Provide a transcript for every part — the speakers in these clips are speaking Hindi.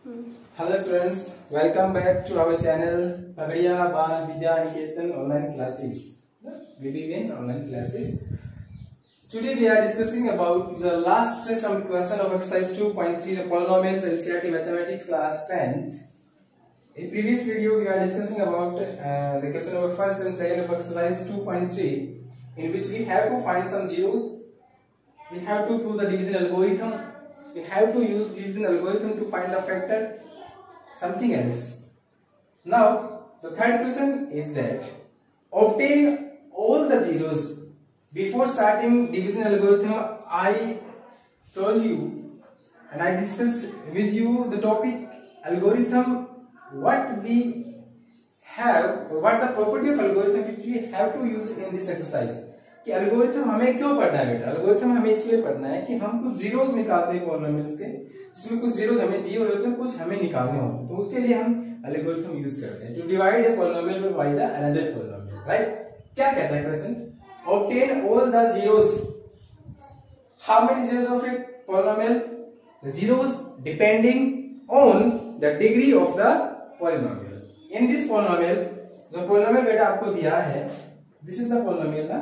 Hello students, welcome back to our channel Pagadiya Bal Vidya Niketan online classes. We begin online classes. Today we are discussing about the last some question of exercise 2.3, the polynomials NCERT mathematics class 10th. In previous video we are discussing about the question number first and second of exercise 2.3, in which we have to find some zeros. We have to prove the division algorithm. We have to use division algorithm to find the factor, something else. Now the third question is that obtain all the zeros. Before starting division algorithm, I told you and I discussed with you the topic algorithm, what we have or what the property of algorithm which we have to use in this exercise. कि एल्गोरिथम हमें क्यों पढ़ना है बेटा? एल्गोरिथम हमें इसलिए पढ़ना है कि हम कुछ जीरोस निकालते हैं पॉलिनोमियल्स के, जिसमें कुछ जीरोस हमें दिए हुए होते हैं, कुछ हमें निकालने होते हैं, तो उसके लिए हम एल्गोरिथम यूज करते हैं to divide a polynomial by the another polynomial, right? क्या कहता है question? Obtain all the zeros. How many zeros of a polynomial? The zeros depending on the degree of the polynomial. In this polynomial, जो पॉलिनोमियल बेटा आपको दिया है, दिस इज द पॉलिनोमियल ना.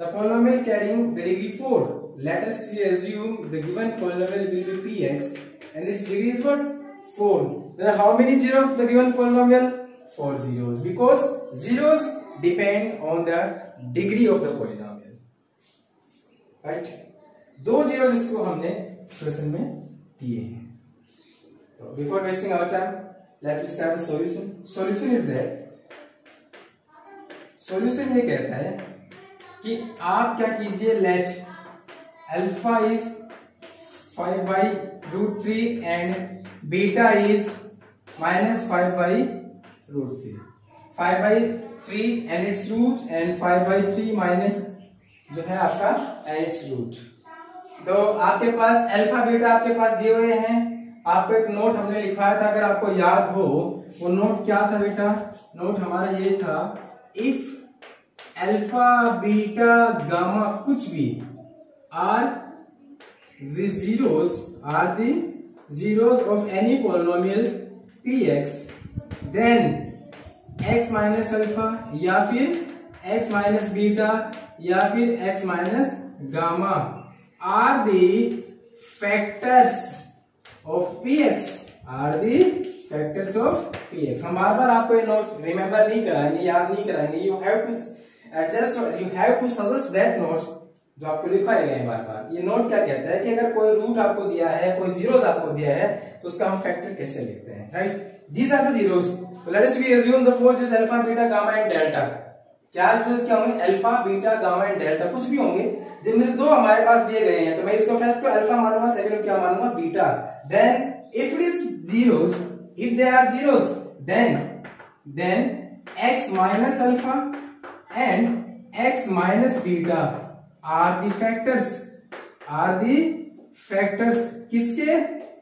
The polynomial carrying the degree 4. Let us assume the given polynomial will be px and its degree is what? 4. Then how many zeros of the given polynomial? 4 zeros, because zeros depend on the degree of the polynomial, right? 2 zeros इसको हमने क्वेश्चन में दिए हैं. So before wasting our time, let us start the solution. Solution is that solution ये कहता है कि आप क्या कीजिए, let alpha is 5/√3 and beta is -5/√3. 5/3 and it's root and 5/3 minus जो है आपका एंड इट्स रूट. तो आपके पास अल्फा बीटा आपके पास दिए हुए हैं. आपको एक नोट हमने लिखवाया था, अगर आपको याद हो वो नोट क्या था बेटा? नोट हमारा ये था, इफ अल्फा बीटा गामा कुछ भी are the zeros of any polynomial px, then x minus alpha या फिर x माइनस बीटा या फिर x minus gamma are the factors of px, are the factors of px. हम बार बार आपको ये नोट रिमेम्बर नहीं कराएंगे, याद नहीं कराएंगे. You have to Just you have to suggest that notes जो आपको लिखवाए गए हैं बार बार. ये नोट क्या कहता है कि अगर कोई रूट आपको दिया है, कोई जीरोस आपको दिया है, तो उसका हम फैक्टर कैसे लिखते हैं, right? These are the zeros. So let us assume the force is alpha, beta, gamma and delta. 4 zeros क्या होंगे? Alpha, beta, gamma and delta, कुछ भी होंगे, जिनमें से 2 हमारे पास दिए गए हैं. तो मैं इसको फर्स्ट को अल्फा मानूंगा, सेकंड को क्या मानूंगा? Beta. Then if it is zeros, if they are zeros, then x minus alpha and x minus beta are the factors किसके?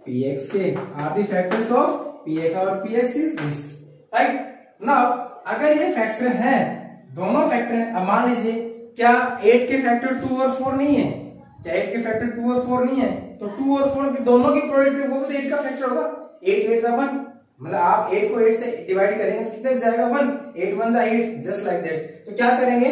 px के. are the factors of px और px is this, right? now अगर ये फैक्टर है, दोनों फैक्टर है, अब मान लीजिए क्या 8 के फैक्टर 2 और 4 नहीं है? क्या 8 के फैक्टर 2 और 4 नहीं है? तो 2 और 4 के दोनों की प्रोडक्ट होगा तो 8 का फैक्टर होगा. 8 8 सा 1, मतलब आप 8 को 8 से डिवाइड करेंगे तो कितने जाएगा? 1. 8 1 सा 8, जस्ट लाइक दैट. तो क्या करेंगे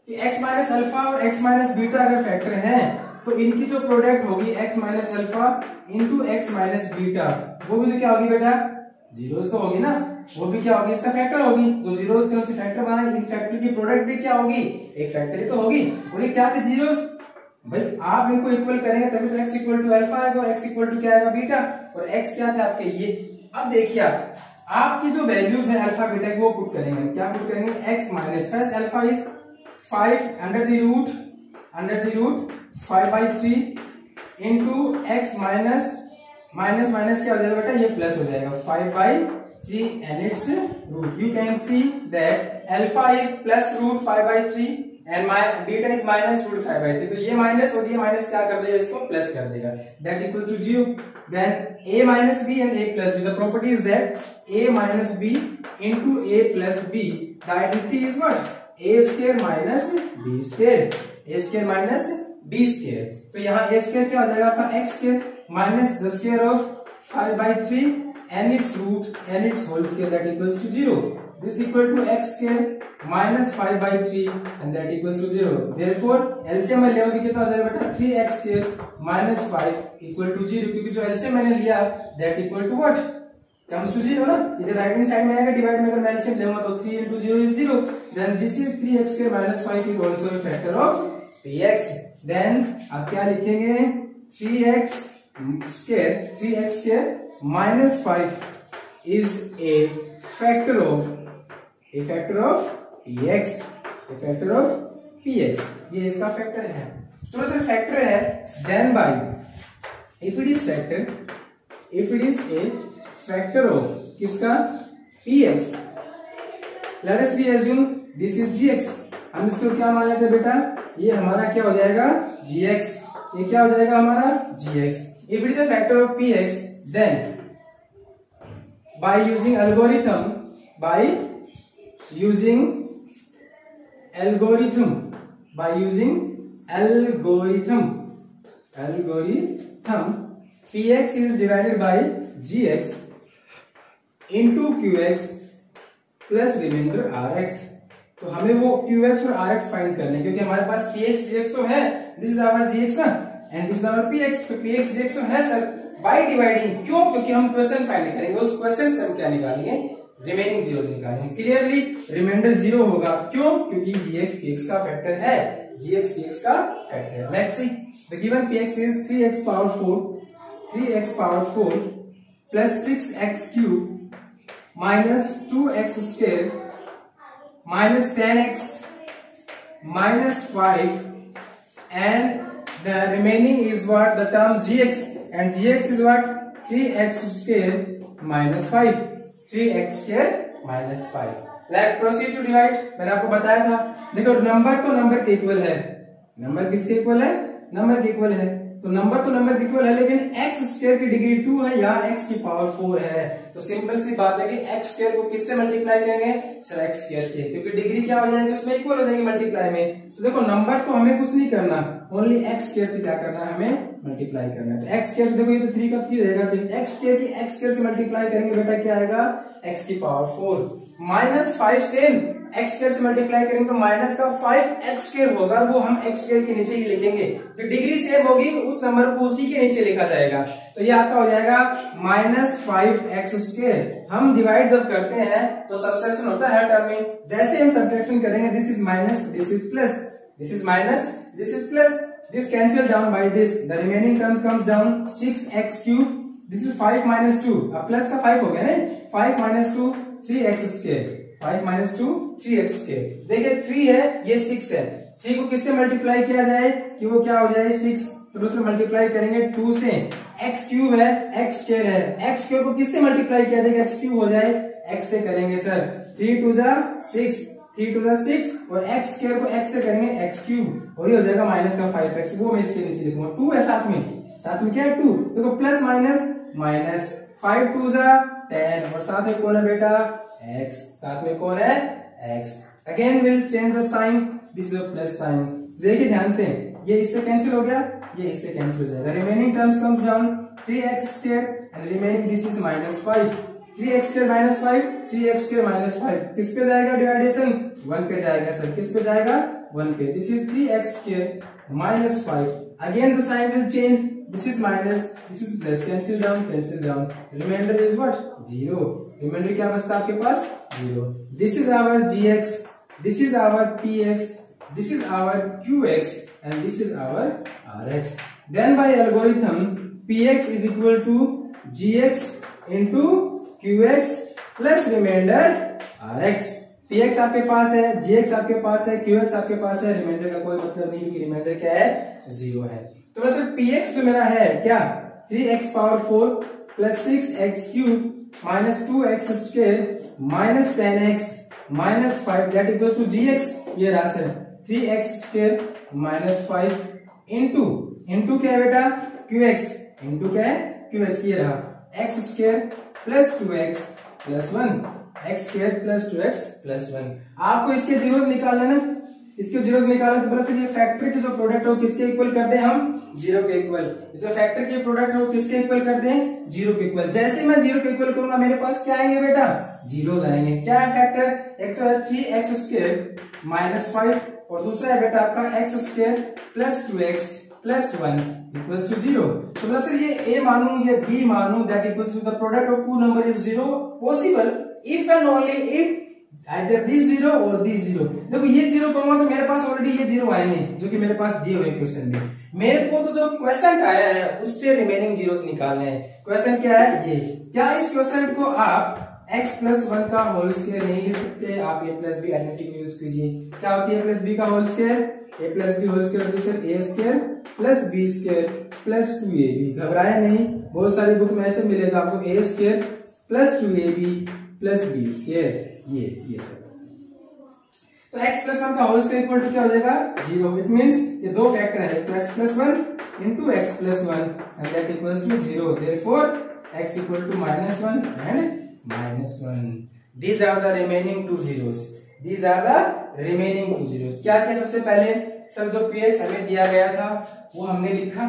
कि x माइनस अल्फा और x माइनस बीटा अगर फैक्टर हैं, तो इनकी जो प्रोडक्ट होगी x minus alpha into x minus beta, वो भी तो क्या होगी बेटा? जीरोस तो होगी ना. वो भी क्या होगी? इसका फैक्टर होगी. जो जीरोस थे उनसे फैक्टर बनाए, इन फैक्टर की प्रोडक्ट भी क्या होगी? एक फैक्टर ही तो होगी. और ये क्या थे? जीरोस. भाई आप इनको इक्वल करेंगे तभी तो x इक्वल टू अल्फा आएगा और x इक्वल टू क्या आएगा? बीटा. और x क्या थे आपके? ये. अब देखिए आपकी जो वैल्यूज है अल्फा बीटा की, वो पुट करेंगे. क्या पुट करेंगे? x minus first alpha is 5 under the root 5/3 into x minus minus क्या हो जाएगा बेटा? ये प्लस हो जाएगा 5/3 and it's root. You can see that alpha is plus root 5/3 and beta is minus root 5/3. तो ये माइनस और ये माइनस क्या कर देगा? इसको प्लस कर देगा. That equal to 0. Then a minus b and a plus b. The property is that a minus b into a plus b. The identity is what? a square minus b square. a square minus b square. तो यहाँ a square क्या हो जाएगा आपका? x square minus the square of 5/3 and its root and its whole square, that equals to 0. This equal to x square minus 5/3 and that equals to 0. Therefore LCM में लेओगे कितना हो जाएगा बेटा 3x square minus 5 equal to 0, क्योंकि जो LCM मैंने लिया that equal to what comes to 0 ना. इधर राइट हैंड साइड में आएगा, डिवाइड में अगर मैं LCM लेऊंगा तो 3 into 0 is 0. Then this is 3x square minus 5 is also a factor of px. Then आप क्या लिखेंगे 3x square minus 5 is a factor of px. ये इसका फैक्टर है. तो सर फैक्टर है, then by if it is a factor of किसका px, let us be assume this is gx. हम इसको क्या मान लेते बेटा, ये हमारा क्या हो जाएगा gx. ये क्या हो जाएगा हमारा gx. If it is a factor of px, then by using algorithm px is divided by gx into qx plus remainder rx. तो हमें वो qx और rx फाइंड करने, क्योंकि हमारे पास px gx तो है, दिस इज आवर gx ना and this is our px. तो px gx तो है सर, बाय डिवाइडिंग. क्यों? क्योंकि हम क्वेश्चन फाइंड करेंगे, उस क्वेश्चन से हम क्या निकालेंगे, रिमेनिंग जीरोस निकालेंगे. क्लियरली रिमाइंडर 0 होगा. क्यों? क्योंकि gx px का फैक्टर है, gx px का फैक्टर है. Let's see the given px is 3x power 4 plus 6x cube minus 2x square minus 10x minus 5 and the remaining is what, the term gx, and gx is what 3x square minus 5. 3x square minus 5. Let's proceed to divide. मैंने आपको बताया था, देखो नंबर तो नंबर के इक्वल है. नंबर किसके इक्वल है? नंबर के इक्वल है. तो नंबर तो नंबर के इक्वल है, लेकिन x स्क्वायर की डिग्री 2 है, यहाँ x की पावर 4 है. तो सिंपल सी बात है कि x स्क्वायर को किससे मल्टीप्लाई करेंगे सर, x स्क्वायर से, क्योंकि डिग्री क्या हो जाएगी उसमें इक्वल हो जाएगी मल्टीप्लाई में. तो देखो नंबर तो हमें कुछ नहीं करना, ओनली x स्क्वायर से क्या करना है, हमें मल्टीप्लाई करना है. तो x स्क्वायर से देखो ये तो 3 का 3 रहेगा, सिर्फ x स्क्वायर की x स्क्वायर से मल्टीप्लाई करेंगे बेटा क्या आएगा, x की power 4 minus 5 same x square से मल्टीप्लाई करेंगे तो माइनस का 5x स्क्वायर होगा, वो हम x स्क्वायर के नीचे ही लिखेंगे. तो डिग्री सेम होगी, उस नंबर को उसी के नीचे लिखा जाएगा. तो ये आपका हो जाएगा माइनस 5x स्क्वायर. हम डिवाइड जब करते हैं तो सब्ट्रैक्शन होता है हर टर्म में. जैसे हम सब्ट्रैक्शन करेंगे, this is minus, this is plus, this is minus, this is plus, this cancel down by this, the remaining terms comes down 6x cube, this is 5 minus 2, अब प्लस का 5 हो गया ना, 5 minus 2 3x square, 5 minus 2 3x square. देखिए 3 है, ये 6 है. 3 को किससे मल्टीप्लाई किया जाए कि वो क्या हो जाए 6, तो दूसरे मल्टीप्लाई करेंगे 2 से. x क्यूब है, x स्क्वायर है, x स्क्वायर को किससे मल्टीप्लाई किया जाएगा, x क्यूब हो जाए, x से करेंगे सर, 3 2 जा 6, 3 2 जा 6 और x स्क्वायर को x से करेंगे x क्यूब और ये हो जाएगा माइनस का 5x. वो मैं इसके नीचे लिखूंगा. 2 है साथ में क्या है 2, देखो प्लस माइनस माइनस, 5 2 जा 10 और साथ में कौन है बेटा x, साथ में कौन है x. Again will change the sign, this is plus sign. देखिए ध्यान से, ये इससे कैंसिल हो गया, ये इससे कैंसिल हो जाएगा. Remaining terms comes down 3x square and remaining this is minus 5. 3x square minus 5, 3x square minus 5 किस पे जाएगा डिवाइडेशन, 1 पे जाएगा सर. किस पे जाएगा 1 पे. This is 3x square minus 5. Again the sign will change, this is minus, this is plus, cancel down, remainder is what 0. Remainder क्या बचता है आपके पास 0. This is our gx, this is our px, this is our qx and this is our rx. Then by algorithm px is equal to gx into qx plus remainder rx. px आपके पास है, gx आपके पास है, qx आपके पास है, रिमाइंडर का कोई मतलब नहीं क्योंकि रिमाइंडर क्या है 0 है. तो वैसे px जो मेरा है क्या 3x power 4 plus 6x cube minus 2x square minus 10x minus 5 that equals to gx. ये रहा sir 3x square minus 5 into क्या है बेटा qx, इंटू क्या है qx. ये रहा x square plus 2x plus 1, x square plus 2x plus 1. आपको इसके जीरोस निकालना ना, इसके जीरो निकाले तो प्लस ये फैक्टर के जो प्रोडक्ट है वो किसके इक्वल कर दें हम, जीरो के इक्वल। जो फैक्टर के प्रोडक्ट है वो किसके इक्वल कर दें, जीरो के इक्वल। जैसे मैं जीरो के इक्वल करूंगा मेरे पास क्या आएंगे बेटा, जीरो आएंगे। क्या है फैक्टर, एक तो है 3x² माइनस 5 और दूसरा है बेटा आपका x² plus 2x plus 1 equals to 0। तो प्लस ये a मानू ये b मानू that equals to the product of two number is 0 possible if and only if either this 0 और this 0। देखो ये 0 करूंगा तो मेरे पास ऑलरेडी ये 0 आएंगे जो कि मेरे पास दिए हुए क्वेश्चन में। मेरे को तो जो क्वेश्चन आया है उससे रिमेनिंग जीरोस निकालने हैं। क्वेश्चन क्या है ये, क्या इस क्वेश्चन को आप x प्लस 1 का होल स्क्वायर नहीं लिख सकते, आप a प्लस बी आइडेंटिटी को यूज कीजिए। क्या होती है a प्लस बी का whole square, a plus B whole square होती है a square plus b square plus 2ab। घबराए नहीं, बहुत सारी बुक में ऐसे मिलेगा आपको a square plus 2ab plus b square, ये सब। तो x प्लस 1 का होल स्क्वायर इक्वल टू क्या हो जाएगा, 0। इट मींस ये दो फैक्टर है, तो x plus 1 into x plus 1 and that equals to 0। Therefore x equal to -1 and -1। These are the remaining two zeros. These are the remaining two zeros. क्या क्या सबसे पहले सर जो px हमें दिया गया था वो हमने लिखा,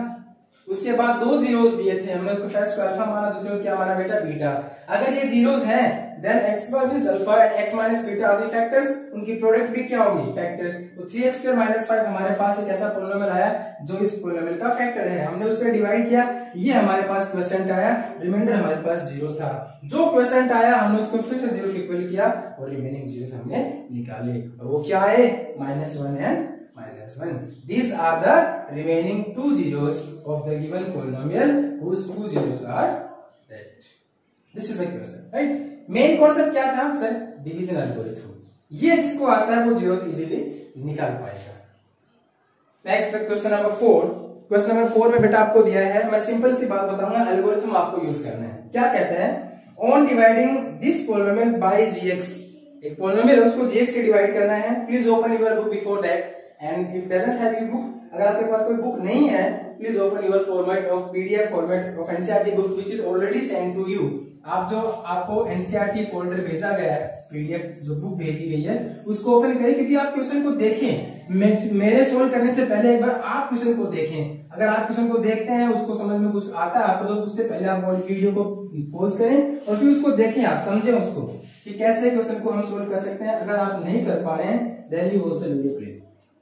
उसके बाद दो जीरोस दिए थे हमने, उसको फर्स्ट को अल्फा माना, दूसरे को क्या माना बेटा, बीटा। अगर ये जीरोस हैं then x1 is alpha and x minus beta are the factors, उनकी प्रोडक्ट भी क्या होगी, फैक्टर। तो 3x² माइनस 5 हमारे पास एक ऐसा पोलिनोमियल आया जो इस पोलिनोमियल का फैक्टर है, हमने उस पर डिवाइड किया, ये हमारे पास क्वोशिएंट आया, रिमाइंडर हमारे पास 0 था। जो क्वोशिएंट आया हमने उसको फिर से 0 के इक्वल किया और रिमेनिंग जीरोस हमने निकाले, और वो क्या है, -1 and -1। These are the remaining two zeros of the given polynomial whose two zeros are that. This is a question, right? Main concept क्या था सर, डिवीजन एल्गोरिथम। ये जिसको आता है वो जीरोस इजीली निकाल पाएगा। Next question number 4। Question number 4 में बेटा आपको दिया है, मैं सिंपल सी बात बताऊंगा, एल्गोरिथम आपको यूज करना है। क्या कहता है, on dividing this polynomial by gx, एक पोलिनोमियल है उसको gx से डिवाइड करना है। Please open your book before that and if doesn't have your book, अगर आपके पास कोई बुक नहीं है please open your format of PDF format of NCERT book which is already send to you. आप जो आपको एनसीईआरटी फोल्डर भेजा गया है, पीडीएफ जो बुक भेजी गई है उसको ओपन करें, क्योंकि आप क्वेश्चन को देखें, मेरे सोल्व करने से पहले एक बार आप क्वेश्चन को देखें। अगर आप क्वेश्चन को देखते हैं, उसको समझ में कुछ आता है आपको, तो उससे पहले आप वीडियो को पॉज करें और फिर उसको देखें, आप समझें उसको कि कैसे क्वेश्चन को हम सोल्व कर सकते हैं। अगर आप नहीं कर पा रहे हैं then you watch the video please.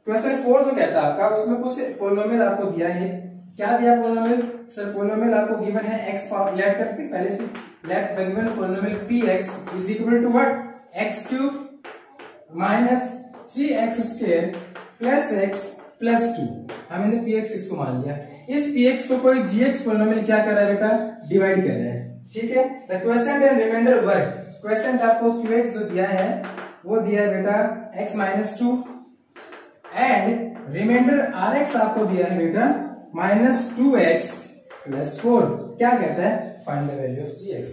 Question 4 जो कहता है आपका, उसमें कुछ पोलिनोमियल आपको दिया है। क्या दिया पोलिनोमियल सर, पोलिनोमियल आपको गिवन है x पावर, लेट करते पहले से, let the given polynomial px is equal to what, x³ minus 3x² plus x plus 2। हमने px इसको मान लिया, इस px को कोई gx पोलिनोमियल क्या कर रहा है बेटा, डिवाइड कर रहा है, ठीक है। The quotient and remainder work, quotient आपको qx जो दिया है वो दिया है बेटा x minus 2 and remainder rx आपको दिया है बेटा -2x प्लस 4। क्या कहता है, find the value of gx,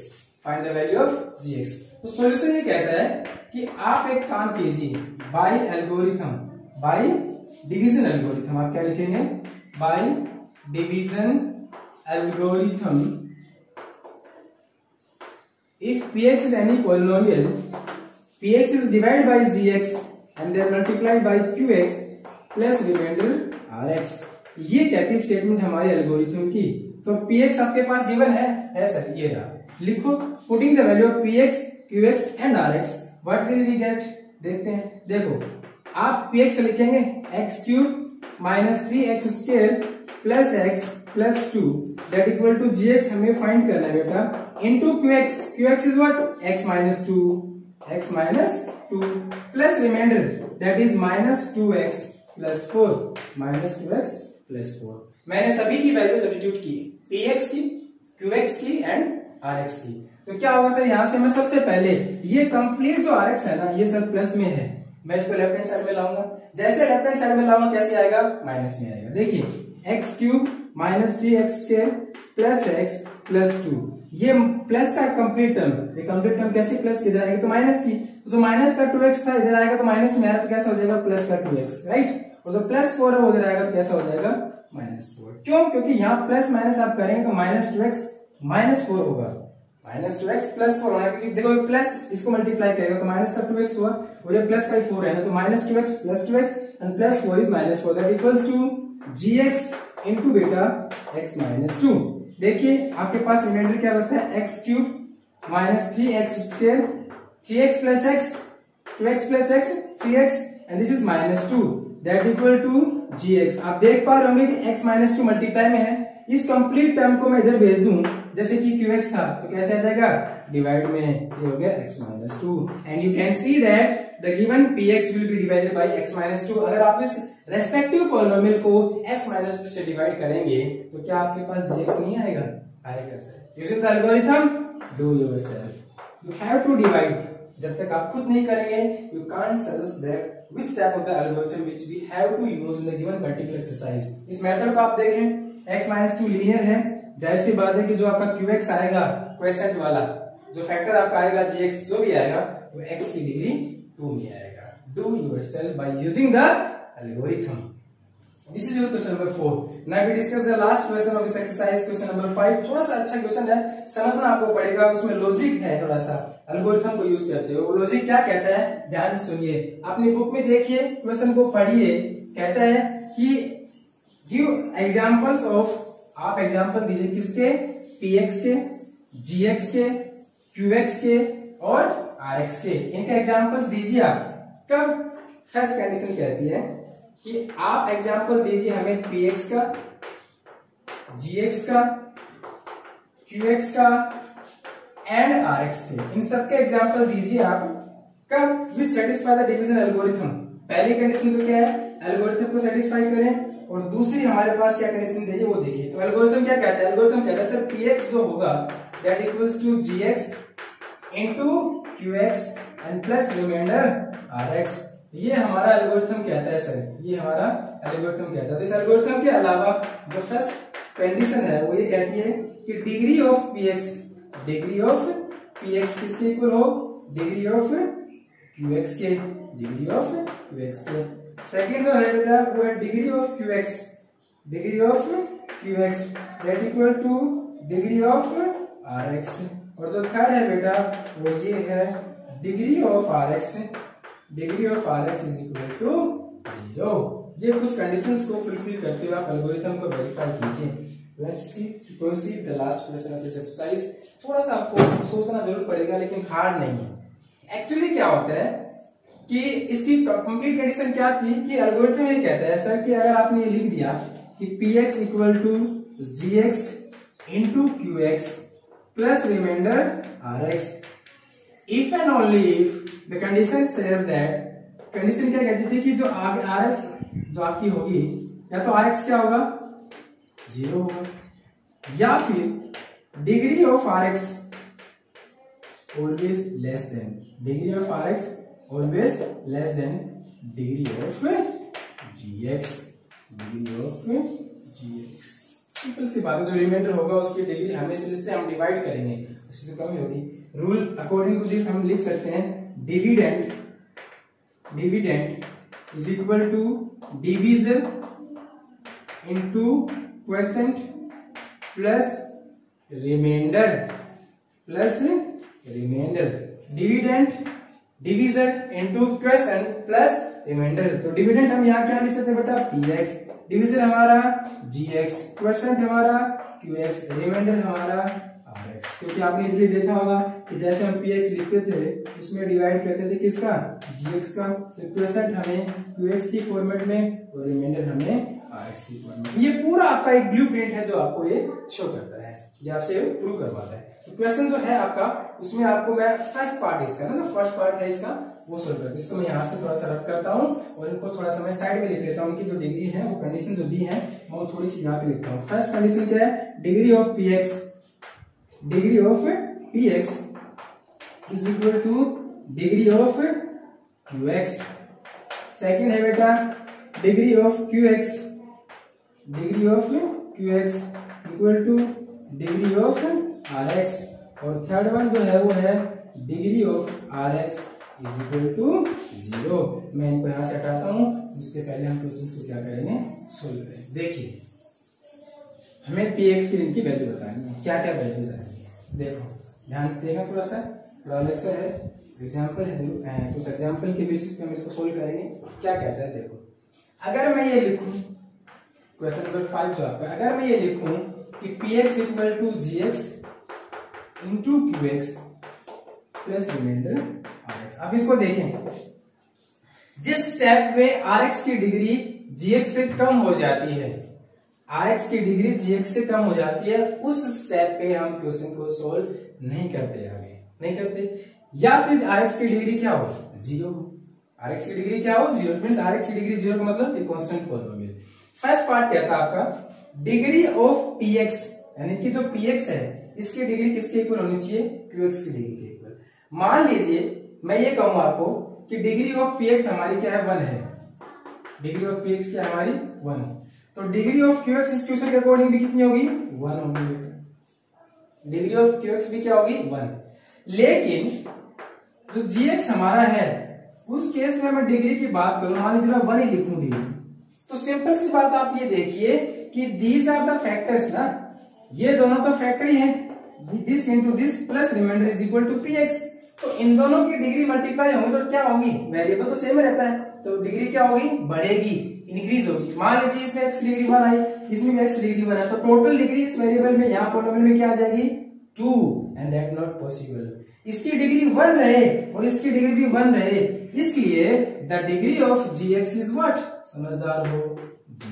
find the value of gx। तो सॉल्यूशन ये कहता है कि आप एक काम कीजिए, by algorithm, by division algorithm, आप क्या लिखेंगे, by division algorithm, if px is any polynomial, px is divided by gx and then multiplied by qx plus remainder rx। ये कहती स्टेटमेंट हमारे एल्गोरिथम की। तो px आपके पास गिवन है सर, ये रहा, लिखो, putting the value of px qx and rx, what will we get, देखते हैं। देखो आप px लिखेंगे x³ minus 3x² plus x plus 2 that equal to gx हमें फाइंड करना है बेटा, into qx is what, x minus 2 plus remainder that is -2x plus 4, -2x plus 4। मैंने सभी की वैल्यू सब्स्टिट्यूट की, px की, qx की एंड rx की। तो क्या होगा सर, यहां से मैं सबसे पहले ये कंप्लीट जो rx है ना, ये सर प्लस में है, मैं इसको लेफ्ट हैंड साइड में लाऊंगा। जैसे लेफ्ट हैंड साइड में लाऊंगा कैसे आएगा, माइनस में आएगा। देखिए x³ minus 3x² plus x plus 2, ये प्लस का कंप्लीट टर्म, ये कंप्लीट टर्म कैसे प्लस किधर आएगी, तो माइनस की, तो जो माइनस का 2x था इधर आएगा तो माइनस में आया तो कैसा हो जाएगा, प्लस का 2x, राइट। और जो प्लस 4 है वो इधर आएगा तो कैसा हो जाएगा, -4। क्यों, क्योंकि यहाँ प्लस माइनस आप करेंगे तो -2x -4 होगा, माइनस 2x प्लस 4 होना, क्योंकि देखो प्लस इसको मल्टीप्लाई करेगा तो माइनस का 2x हुआ और ये प्लस का 4 है ना, तो minus 2x plus 2x and plus 4 is minus 4, that equals to gx into बेटा x माइनस 2। देखिए आपके पास रिमाइंडर क्या बचता है, x cube minus 3x square, 3x plus x 2x plus x 3x and this is minus 2, that equal to gx। आप देख पा रहे होंगे कि x माइनस 2 मल्टीप्लाई में है, इस कंप्लीट टर्म को मैं इधर भेज दूं जैसे कि qx था तो कैसे आ जाएगा, डिवाइड में ये हो गया x minus 2 and you can see that the given px will be divided by x minus 2। अगर आप इस रेस्पेक्टिव पॉलिनोमियल को x माइनस 2 से डिवाइड करेंगे तो क्या आपके पास gx नहीं आएगा, आएगा sir. Using the algorithm do yourself, you have to divide, जब तक आप खुद नहीं करेंगे you can't suggest that which type of the algorithm which we have to use in the given particular exercise। इस मेथड को आप देखें x माइनस 2 लीनियर है, जाहिर सी बात है कि जो आपका qx आएगा क्वेश्चन वाला, जो फैक्टर आपका आएगा gx जो भी आएगा वो x की डिग्री 2 में आएगा। Do yourself by using the algorithm. This is your question number 4. Now we discuss the last question of this exercise, question number 5। थोड़ा सा अच्छा क्वेश्चन है, समझना आपको पड़ेगा, उसमें लॉजिक है थोड़ा सा, एल्गोरिथम को यूज करते हो। वो लॉजिक क्या कहता है, ध्यान से सुनिए, अपनी बुक में देखिए, क्वेश्चन को पढ़िए। कहता है कि गिव एग्जांपल्स ऑफ, आप एग्जांपल दीजिए किसके, px के, gx के, qx के और rx के, इनके एग्जांपल्स दीजिए आप। कब, फर्स्ट कंडीशन कहती है कि आप एग्जांपल दीजिए हमें px का, gx का, qx का एंड rx के, इन सबके एग्जांपल दीजिए आप। कब, विच सेटिस्फाई द डिवीजन एल्गोरिथम। पहली कंडीशन तो क्या है, एल्गोरिथम को सेटिस्फाई करें, और दूसरी हमारे पास क्या कंडीशन दीजिए वो देखिए। तो एल्गोरिथम क्या कहता है, एल्गोरिथम कहता है सर px जो होगा that equals to gx into qx and plus remainder rx। ये हमारा एल्गोरिथम कहता है सर, ये हमारा एल्गोरिथम कहता है। तो इस एल्गोरिथम के अलावा जो फर्स्ट कंडीशन है वो ये कहती है कि degree of px, degree of px किसके इक्वल हो, डिग्री ऑफ qx के, डिग्री ऑफ qx के। सेकंड जो है बेटा वो है degree of qx, degree of qx that equal to degree of rx। और जो थर्ड है बेटा वो ये है degree of rx, degree of rx is equal to 0। ये कुछ कंडीशंस को फुलफिल करते हुए आप एल्गोरिथम को वेरीफाई कीजिए। Let's see to proceed the last question of this exercise. थोड़ा सा आपको सोचना जरूर पड़ेगा लेकिन हार्ड नहीं है। एक्चुअली क्या होता है कि इसकी कंप्लीट कंडीशन क्या थी कि एल्गोरिथम ये कहता है सर कि अगर आपने ये लिख दिया कि px equal to gx into qx plus remainder rx, if and only if the condition says that, condition क्या कहती थी कि जो rx जो आपकी होगी या तो rx क्या होगा 0 होगा, या फिर degree of rx always less than, degree of rx always less than degree of gx, degree of gx। Simple सी बात है, जो रिमाइंडर होगा उसकी डिग्री हमेशा जिससे हम डिवाइड करेंगे उससे तो कम ही होगी। रूल अकॉर्डिंग टू दिस हम लिख सकते हैं dividend, dividend is equal to division into quotient plus remainder, plus remainder, dividend division into quotient plus remainder. तो डिविडेंड हम यहाँ क्या लिख सकते हैं बेटा px, डिवीजन हमारा gx, क्वोशिएंट हमारा qx, रिमाइंडर हमारा rx। क्योंकि आपने इसलिए देखा होगा कि जैसे हम px लिखते थे उसमें डिवाइड करते थे किसका, gx का, तो क्वोशिएंट हमें qx की फॉर्मेट में और रिमाइंडर हमें rx की फॉर्मेट में। ये पूरा आपका एक ब्लूप्रिंट है जो आपको ये शो करता है, ये आपसे प्रूव करवाता है। तो क्वेश्चन जो है आपका उसमें आपको मैं फर्स्ट पार्ट इसका ना, जो फर्स्ट पार्ट है इसका वो सोल्व करते हैं। इसको मैं यहाँ से थोड़ा सा रख करता हूँ और इनको थोड़ा सा मैं साइड में लिख लेता हूँ। उनकी जो डिग्री है वो कंडीशन जो दी है वो थोड़ी सी यहाँ पे लिखता हूँ। फर्स्ट कंडीशन क्या है, degree of px, degree of px is equal to degree of qx। Second है बेटा degree of qx, degree of qx equal to degree of rx। और थर्ड वन जो है वो है degree of rx is equal to 0। मैं इनको यहां से हटाता हूं, उसके पहले हम क्वेश्चन को क्या करेंगे, सोल्व करेंगे। देखिए हमें px की इनकी वैल्यू बतानी है, क्या क्या वैल्यू आएंगी। देखो ध्यान देना, थोड़ा सा थोड़ा अलग सा है, एग्जाम्पल है, कुछ एग्जाम्पल के बेसिस पे हम इसको सोल्व करेंगे। क्या कहता है देखो, अगर मैं ये लिखूं क्वेश्चन नंबर 5 जो आपका, अगर मैं ये लिखूं कि px equal to gx into qx plus remainder rx। अब इसको देखें, जिस स्टेप में rx की डिग्री gx से कम हो जाती है, rx की डिग्री gx से कम हो जाती है, उस स्टेप पे हम क्वेश्चन को सोल्व नहीं करते, आगे नहीं करते। या फिर rx की डिग्री क्या हो, 0 हो। rx की डिग्री क्या हो, 0 मींस rx की डिग्री 0 का मतलब एक कांस्टेंट पॉलिनोमियल। फर्स्ट पार्ट कहता है आपका डिग्री ऑफ px, यानी कि जो px है इसकी डिग्री किसके इक्वल होनी चाहिए, qx की डिग्री के इक्वल। मान लीजिए मैं ये कहूंगा आपको कि डिग्री ऑफ px हमारी क्या है, 1 है, डिग्री ऑफ px क्या हमारी 1, तो डिग्री ऑफ qx इस क्वेश्चन के अकॉर्डिंग भी कितनी होगी, 1 होगी बेटा। डिग्री ऑफ qx भी क्या होगी, 1। लेकिन जो gx हमारा है उस केस में मैं डिग्री की बात करूं, मान लीजिए मैं 1 ही लिखूं डिग्री, तो सिंपल सी बात आप ये देखिए कि दीज आर द फैक्टर्स ना, ये दोनों तो फैक्टर ही है, this into this plus remainder is equal to px। तो इन दोनों की डिग्री मल्टीप्लाई होंगी तो क्या होगी, वेरिएबल तो सेम रहता है, तो डिग्री क्या होगी, बढ़ेगी, इंक्रीज होगी। मान लीजिए इसमें x डिग्री 1 आई, इसमें भी x डिग्री 1 है, तो टोटल डिग्री इस वेरिएबल में, यहाँ पॉलिनोमियल में क्या आ जाएगी, 2, एंड दैट नॉट पॉसिबल। इसकी डिग्री 1 रहे और इसकी डिग्री भी 1 रहे, इसलिए the degree of gx is what, समझदार हो,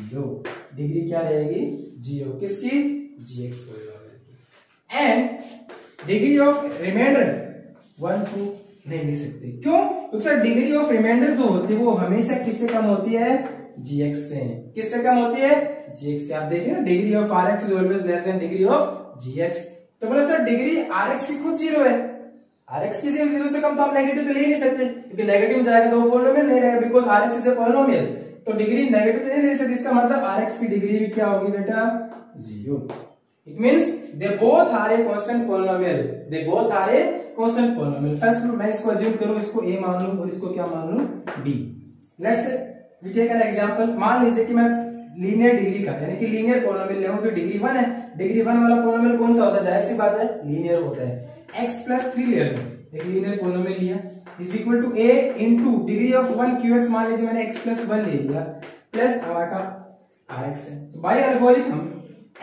0। डिग्री क्या रहेगी, 0, किसकी, gx पॉलिनोमियल की। एंड डिग्री ऑफ रिमाइंडर 1 2 नहीं लिख सकते, क्यों, क्योंकि सर डिग्री ऑफ रिमाइंडर जो होती है वो हमेशा किससे कम होती है, gx से। किससे कम होती है, gx से। आप देखिए ना, degree of rx is always less than degree of gx। तो बोला सर डिग्री rx की खुद 0 है, rx की 0 से कम तो आप नेगेटिव तो ले ही नहीं सकते, क्योंकि नेगेटिव में जाएगा तो पॉलिनोमियल नहीं रहेगा, because rx is a polynomial, तो डिग्री नेगेटिव तो नहीं ले सकते। इसका मतलब rx की डिग्री भी क्या होगी बेटा, 0। It means they both are a constant polynomial, they both are a constant polynomial. First मैं इसको अज्यूम करूं, इसको a मान लूं और इसको क्या मान लूं, b। Let's we take an example, मान लीजिए कि मैं लीनियर डिग्री का, यानी कि लीनियर पॉलिनोमियल लेऊं, तो डिग्री 1 है, डिग्री 1 वाला पॉलिनोमियल कौन सा होता है, जाहिर सी बात है लीनियर होता है। x प्लस 3 ले लो, एक लीनियर पॉलिनोमियल लिया, is equal to a into degree of 1 qx, मान लीजिए मैंने x प्लस 1 ले लिया, प्लस हमारा rx है, तो by algorithm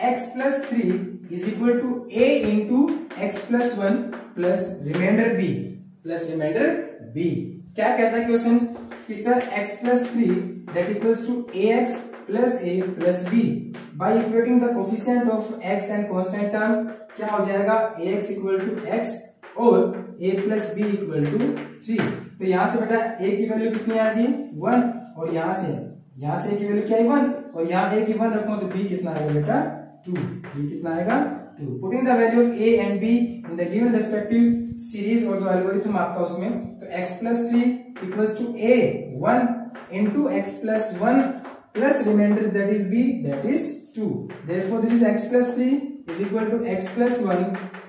x plus 3 is equal to a into x plus 1 plus remainder b, plus remainder b। क्या कहता है क्वेश्चन कि sir x plus 3 that equals to ax plus a plus b, by equating the coefficient of x and constant term क्या हो जाएगा, ax इक्वल टू x और a plus b equal to 3। तो यहां से बेटा a की वैल्यू कितनी आ गई, 1, और यहां से a की वैल्यू क्या है, 1, और यहां a की 1 रखो तो b कितना आएगा बेटा, 2, b कितना आएगा, 2। Putting the value of a and b in the given respective series, और जो एल्गोरिथम आपका उसमें, तो x plus 3 equals to a 1 into x plus 1 plus remainder that is b that is 2। Therefore this is x plus 3 is equal to x plus 1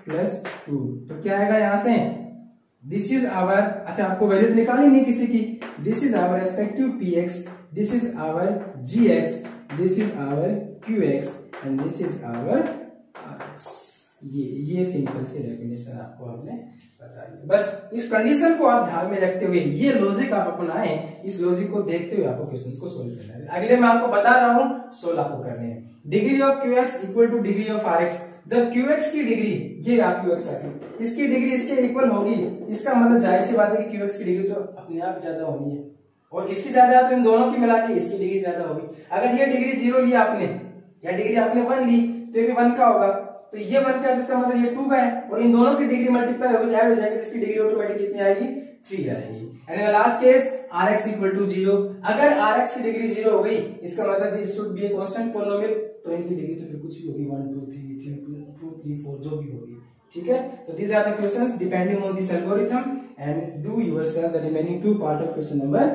plus 2। तो क्या आएगा यहां से, दिस इज आवर, अच्छा आपको वैल्यू निकालनी नहीं किसी की, this is our respective px, this is our gx, this is our qx and this is our rx। ये सिंपल सी डेफिनेशन आपको हमने बता दी। बस इस कंडीशन को आप ध्यान में रखते हुए, ये लॉजिक आप अपनाएं, इस लॉजिक को देखते हुए आपको क्वेश्चंस को सोल्व करना है। अगले मैं आपको बता रहा हूं, सोल्व आपको करने हैं। Degree of qx equal to degree of rx, जब qx की डिग्री, ये आप qx आ गई, इसकी डिग्री इसके इक्वल होगी, इसका मतलब जाहिर सी बात है कि qx की डिग्री तो अपने आप ज्यादा होनी है, और इसकी ज्यादा तो इन दोनों की मिला के इसकी डिग्री ज्यादा होगी। अगर ये डिग्री 0 ली आपने, या डिग्री आपने 1 ली, तो ये भी 1 का होगा, तो ये 1 का है, जिसका मतलब ये 2 का है, और इन दोनों की डिग्री मल्टीप्लाई होगी, ऐड हो जाएगी, इसकी डिग्री ऑटोमेटिक कितनी आएगी, 3 आएगी। And in the last case rx equal to 0, अगर rx की डिग्री 0 हो गई, इसका मतलब it should be A constant polynomial, तो इनकी डिग्री तो फिर कुछ भी होगी, 1 2 3 2 3 4 जो भी होगी, ठीक है। तो these are the questions depending on this algorithm, and do yourself the remaining 2 part of question number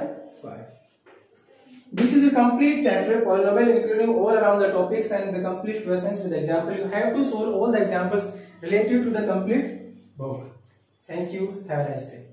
5. This is a complete chapter polynomial including all around the topics and the complete questions with example. You have to solve all the examples related to the complete book. Thank you. Have a nice day.